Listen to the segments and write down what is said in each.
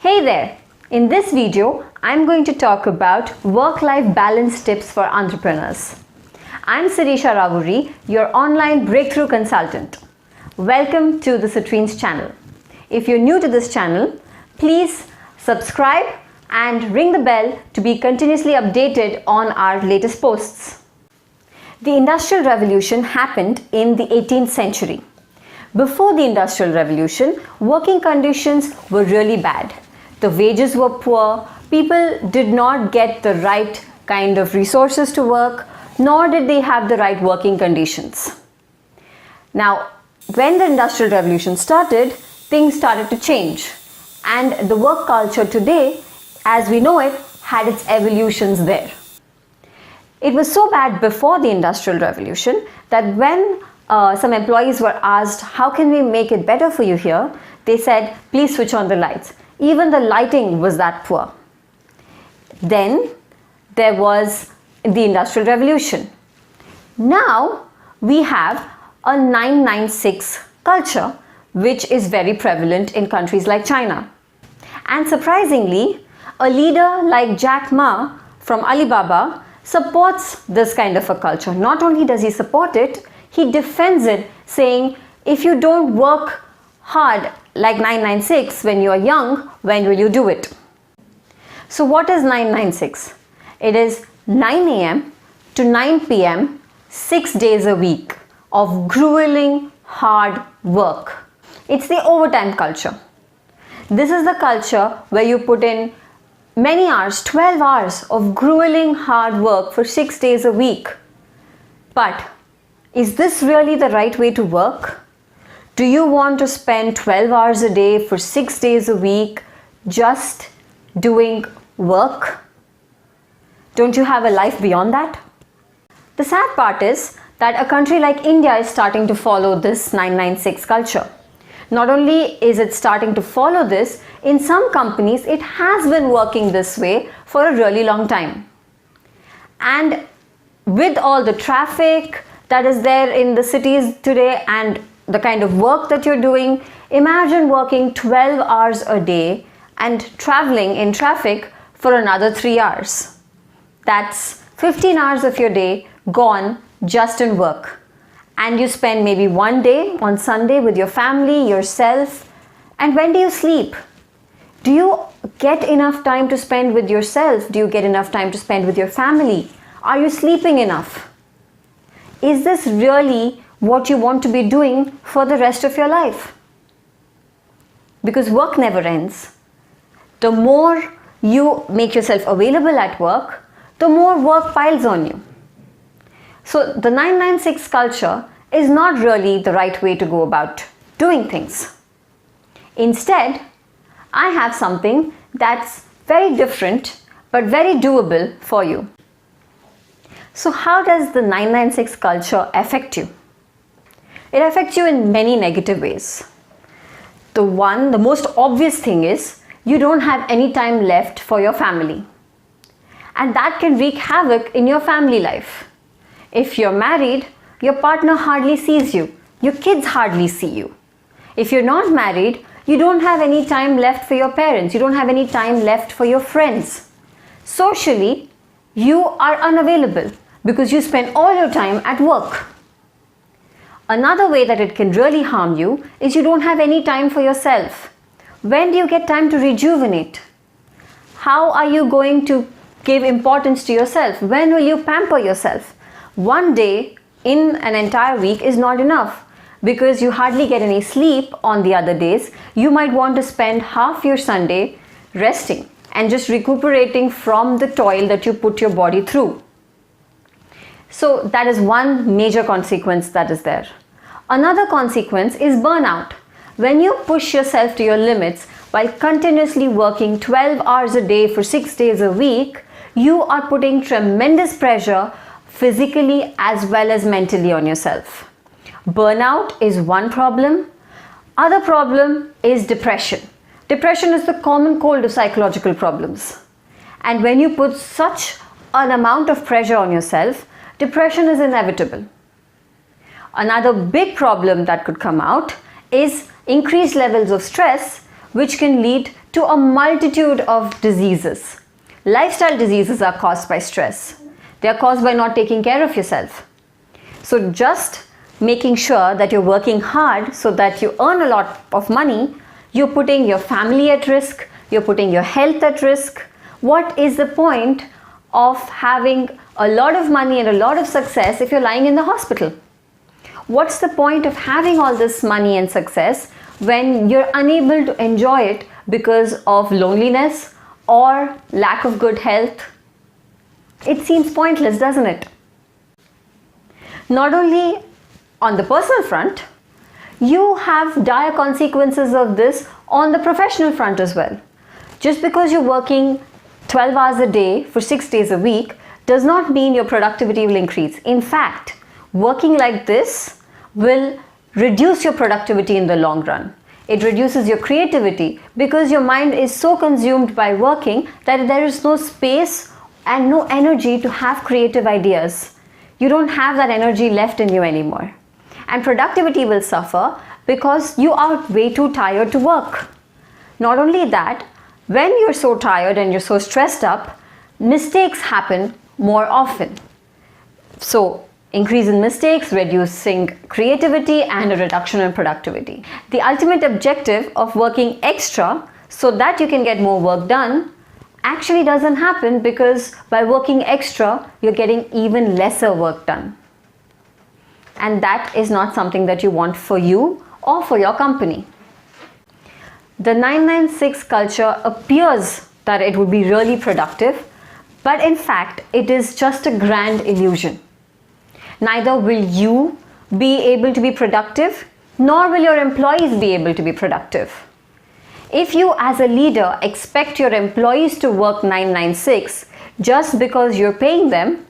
Hey there! In this video, I'm going to talk about work-life balance tips for entrepreneurs. I'm Sirisha Ravuri, your online breakthrough consultant. Welcome to the Citrines channel. If you're new to this channel, please subscribe and ring the bell to be continuously updated on our latest posts. The Industrial Revolution happened in the 18th century. Before the Industrial Revolution, working conditions were really bad. The wages were poor, people did not get the right kind of resources to work, nor did they have the right working conditions. Now, when the Industrial Revolution started, things started to change. And the work culture today, as we know it, had its evolutions there. It was so bad before the Industrial Revolution that when some employees were asked, how can we make it better for you here? They said, please switch on the lights. Even the lighting was that poor. Then there was the Industrial Revolution. Now we have a 996 culture, which is very prevalent in countries like China. And surprisingly, a leader like Jack Maa from Alibaba supports this kind of a culture. Not only does he support it, he defends it, saying, if you don't work hard like 996 when you are young, when will you do it? So what is 996? It is 9 a.m. to 9 p.m. 6 days a week of grueling hard work. It's the overtime culture. This is the culture where you put in many hours, 12 hours of grueling hard work for 6 days a week. But is this really the right way to work? Do you want to spend 12 hours a day for 6 days a week just doing work? Don't you have a life beyond that? The sad part is that a country like India is starting to follow this 996 culture. Not only is it starting to follow this, in some companies it has been working this way for a really long time. And with all the traffic that is there in the cities today and the kind of work that you're doing, imagine working 12 hours a day and traveling in traffic for another 3 hours. That's 15 hours of your day gone just in work. And you spend maybe one day on Sunday with your family, yourself. And when do you sleep? Do you get enough time to spend with yourself? Do you get enough time to spend with your family? Are you sleeping enough? Is this really what you want to be doing for the rest of your life? Because work never ends. The more you make yourself available at work, the more work piles on you. So the 996 culture is not really the right way to go about doing things. Instead, I have something that's very different but very doable for you. So how does the 996 culture affect you? It affects you in many negative ways. The most obvious thing is you don't have any time left for your family. And that can wreak havoc in your family life. If you're married, your partner hardly sees you. Your kids hardly see you. If you're not married, you don't have any time left for your parents. You don't have any time left for your friends. Socially, you are unavailable because you spend all your time at work. Another way that it can really harm you is you don't have any time for yourself. When do you get time to rejuvenate? How are you going to give importance to yourself? When will you pamper yourself? One day in an entire week is not enough because you hardly get any sleep on the other days. You might want to spend half your Sunday resting and just recuperating from the toil that you put your body through. So that is one major consequence that is there. Another consequence is burnout. When you push yourself to your limits while continuously working 12 hours a day for 6 days a week, you are putting tremendous pressure physically as well as mentally on yourself. Burnout is one problem. Other problem is depression. Depression is the common cold of psychological problems. And when you put such an amount of pressure on yourself, depression is inevitable. Another big problem that could come out is increased levels of stress, which can lead to a multitude of diseases. Lifestyle diseases are caused by stress. They are caused by not taking care of yourself. So just making sure that you're working hard so that you earn a lot of money, you're putting your family at risk, you're putting your health at risk. What is the point of having a lot of money and a lot of success if you're lying in the hospital? What's the point of having all this money and success when you're unable to enjoy it because of loneliness or lack of good health? It seems pointless, doesn't it? Not only on the personal front, you have dire consequences of this on the professional front as well. Just because you're working 12 hours a day for 6 days a week does not mean your productivity will increase. In fact, working like this will reduce your productivity in the long run. It reduces your creativity because your mind is so consumed by working that there is no space and no energy to have creative ideas. You don't have that energy left in you anymore. And productivity will suffer because you are way too tired to work. Not only that, when you're so tired and you're so stressed up, mistakes happen more often. So, increase in mistakes, reducing creativity, and a reduction in productivity. The ultimate objective of working extra so that you can get more work done actually doesn't happen, because by working extra, you're getting even lesser work done. And that is not something that you want for you or for your company. The 996 culture appears that it would be really productive, but in fact, it is just a grand illusion. Neither will you be able to be productive, nor will your employees be able to be productive. If you as a leader expect your employees to work 996 just because you're paying them,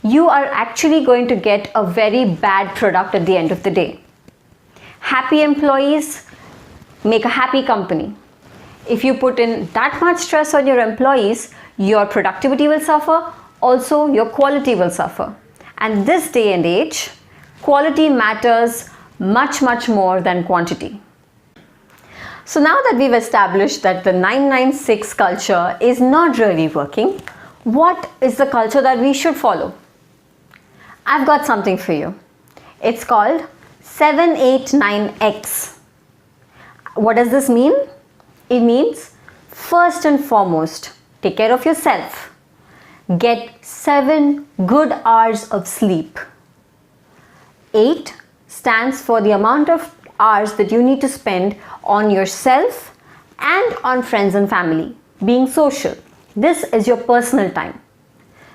you are actually going to get a very bad product at the end of the day. Happy employees make a happy company. If you put in that much stress on your employees, your productivity will suffer, also your quality will suffer. And this day and age, quality matters much more than quantity. So now that we've established that the 996 culture is not really working, what is the culture that we should follow? I've got something for you. It's called 789X. What does this mean? It means, first and foremost, take care of yourself. Get 7 good hours of sleep. 8 stands for the amount of hours that you need to spend on yourself and on friends and family, being social. This is your personal time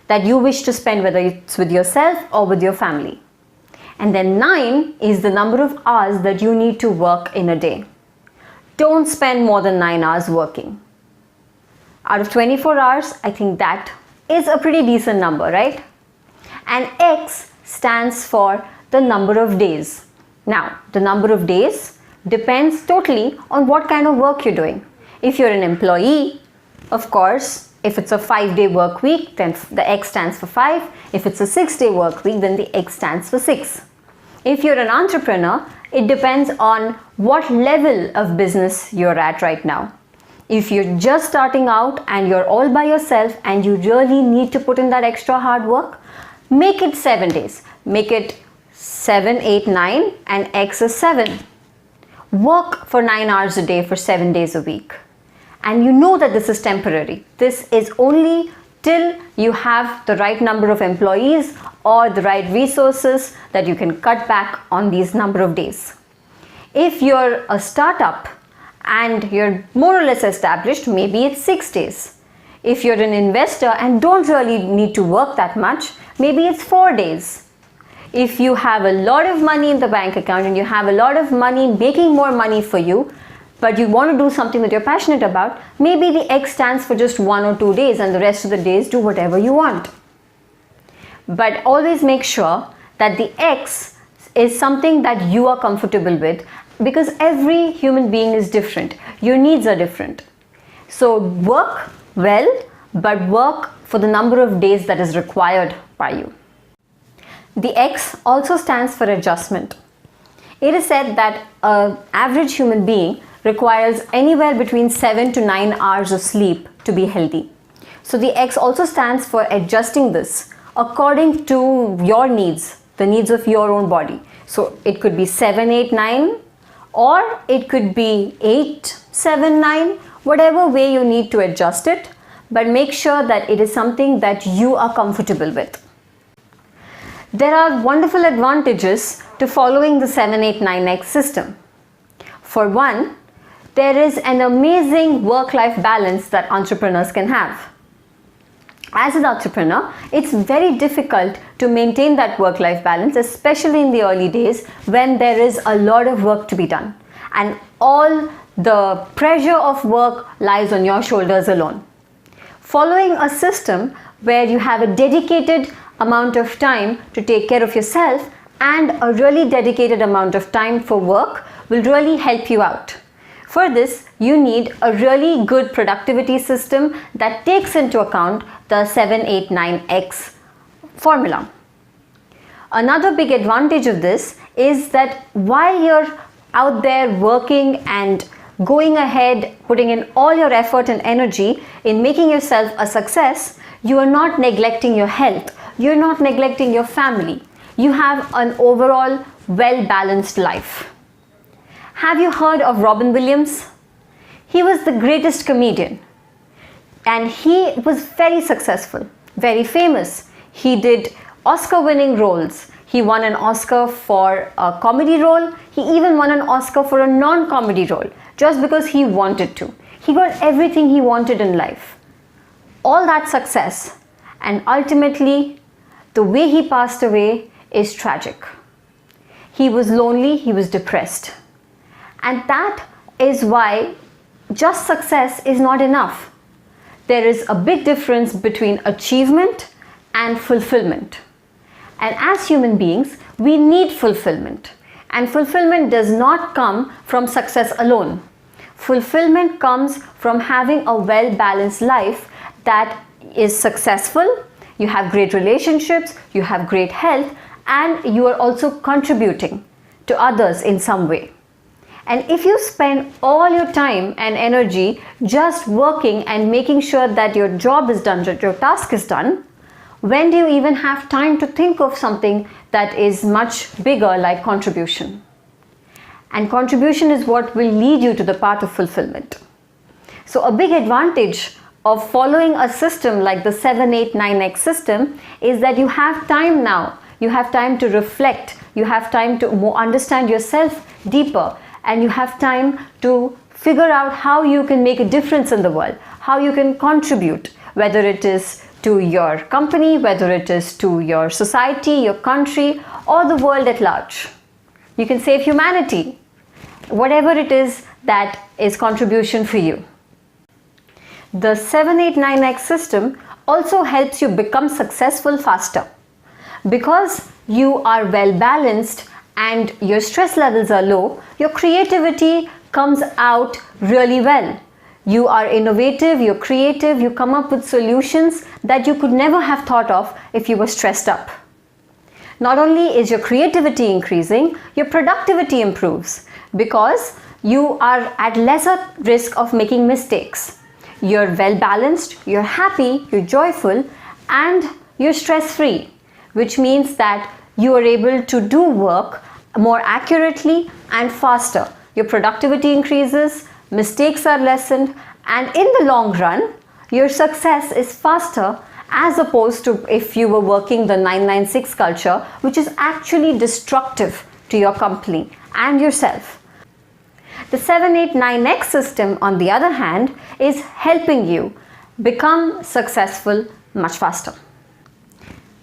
that you wish to spend, whether it's with yourself or with your family. And then 9 is the number of hours that you need to work in a day. Don't spend more than 9 hours working. Out of 24 hours, I think that is a pretty decent number, right? And X stands for the number of days. Now, the number of days depends totally on what kind of work you're doing. If you're an employee, of course, if it's a 5-day work week, then the X stands for 5. If it's a 6-day work week, then the X stands for 6. If you're an entrepreneur, it depends on what level of business you're at right now. If you're just starting out and you're all by yourself and you really need to put in that extra hard work, make it 7 days. Make it 7, 8, 9 and X is 7. Work for 9 hours a day for 7 days a week. And you know that this is temporary. This is only till you have the right number of employees or the right resources that you can cut back on these number of days. If you're a startup and you're more or less established, maybe it's 6 days. If you're an investor and don't really need to work that much, maybe it's 4 days. If you have a lot of money in the bank account and you have a lot of money making more money for you, but you want to do something that you're passionate about, maybe the X stands for just 1 or 2 days and the rest of the days do whatever you want. But always make sure that the X is something that you are comfortable with, because every human being is different. Your needs are different. So work well, but work for the number of days that is required by you. The X also stands for adjustment. It is said that an average human being requires anywhere between 7 to 9 hours of sleep to be healthy. So the X also stands for adjusting this according to your needs, the needs of your own body. So it could be 7, 8, 9, or it could be 8, 7, 9, whatever way you need to adjust it, but make sure that it is something that you are comfortable with. There are wonderful advantages to following the 7-8-9X system. For one, there is an amazing work-life balance that entrepreneurs can have. As an entrepreneur, it's very difficult to maintain that work-life balance, especially in the early days when there is a lot of work to be done and all the pressure of work lies on your shoulders alone. Following a system where you have a dedicated amount of time to take care of yourself and a really dedicated amount of time for work will really help you out. For this, you need a really good productivity system that takes into account the 7-8-9X formula. Another big advantage of this is that while you're out there working and going ahead, putting in all your effort and energy in making yourself a success, you are not neglecting your health. You're not neglecting your family. You have an overall well-balanced life. Have you heard of Robin Williams? He was the greatest comedian and he was very successful, very famous. He did Oscar-winning roles. He won an Oscar for a comedy role. He even won an Oscar for a non-comedy role just because he wanted to. He got everything he wanted in life. All that success, and ultimately the way he passed away is tragic. He was lonely, he was depressed. And that is why just success is not enough. There is a big difference between achievement and fulfillment. And as human beings, we need fulfillment. And fulfillment does not come from success alone. Fulfillment comes from having a well-balanced life that is successful, you have great relationships, you have great health, and you are also contributing to others in some way. And if you spend all your time and energy just working and making sure that your job is done, that your task is done, when do you even have time to think of something that is much bigger like contribution? And contribution is what will lead you to the path of fulfillment. So a big advantage of following a system like the 7-8-9X system is that you have time now. You have time to reflect. You have time to understand yourself deeper. And you have time to figure out how you can make a difference in the world, how you can contribute, whether it is to your company, whether it is to your society, your country, or the world at large. You can save humanity, whatever it is that is contribution for you. The 7-8-9X system also helps you become successful faster. Because you are well balanced and your stress levels are low, your creativity comes out really well. You are innovative, you're creative, you come up with solutions that you could never have thought of if you were stressed up. Not only is your creativity increasing, your productivity improves because you are at lesser risk of making mistakes. You're well balanced, you're happy, you're joyful, and you're stress-free, which means that you are able to do work more accurately and faster. Your productivity increases, mistakes are lessened, and in the long run, your success is faster as opposed to if you were working the 996 culture, which is actually destructive to your company and yourself. The 7-8-9X system, on the other hand, is helping you become successful much faster.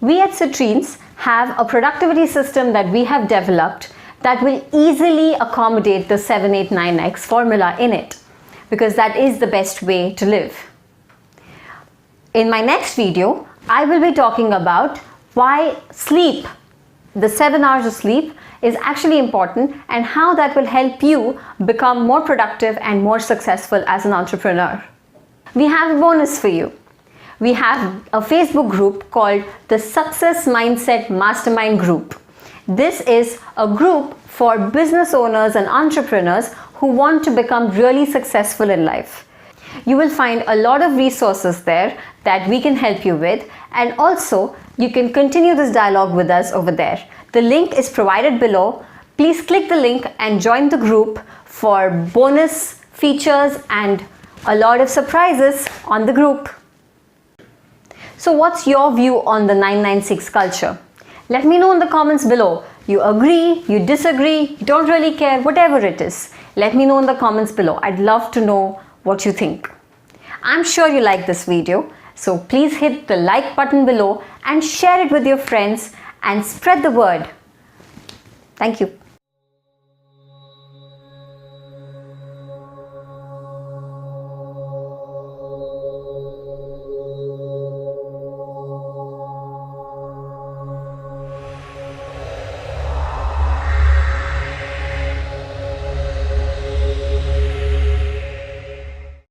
We at Citrines have a productivity system that we have developed that will easily accommodate the 7-8-9X formula in it, because that is the best way to live. In my next video, I will be talking about why sleep, the 7 hours of sleep, is actually important and how that will help you become more productive and more successful as an entrepreneur. We have a bonus for you. We have a Facebook group called the Success Mindset Mastermind Group. This is a group for business owners and entrepreneurs who want to become really successful in life. You will find a lot of resources there that we can help you with, and also you can continue this dialogue with us over there. The link is provided below. Please click the link and join the group for bonus features and a lot of surprises on the group. So what's your view on the 996 culture? Let me know in the comments below. You agree, you disagree, you don't really care, whatever it is. Let me know in the comments below. I'd love to know what you think. I'm sure you like this video, so please hit the like button below and share it with your friends and spread the word. Thank you.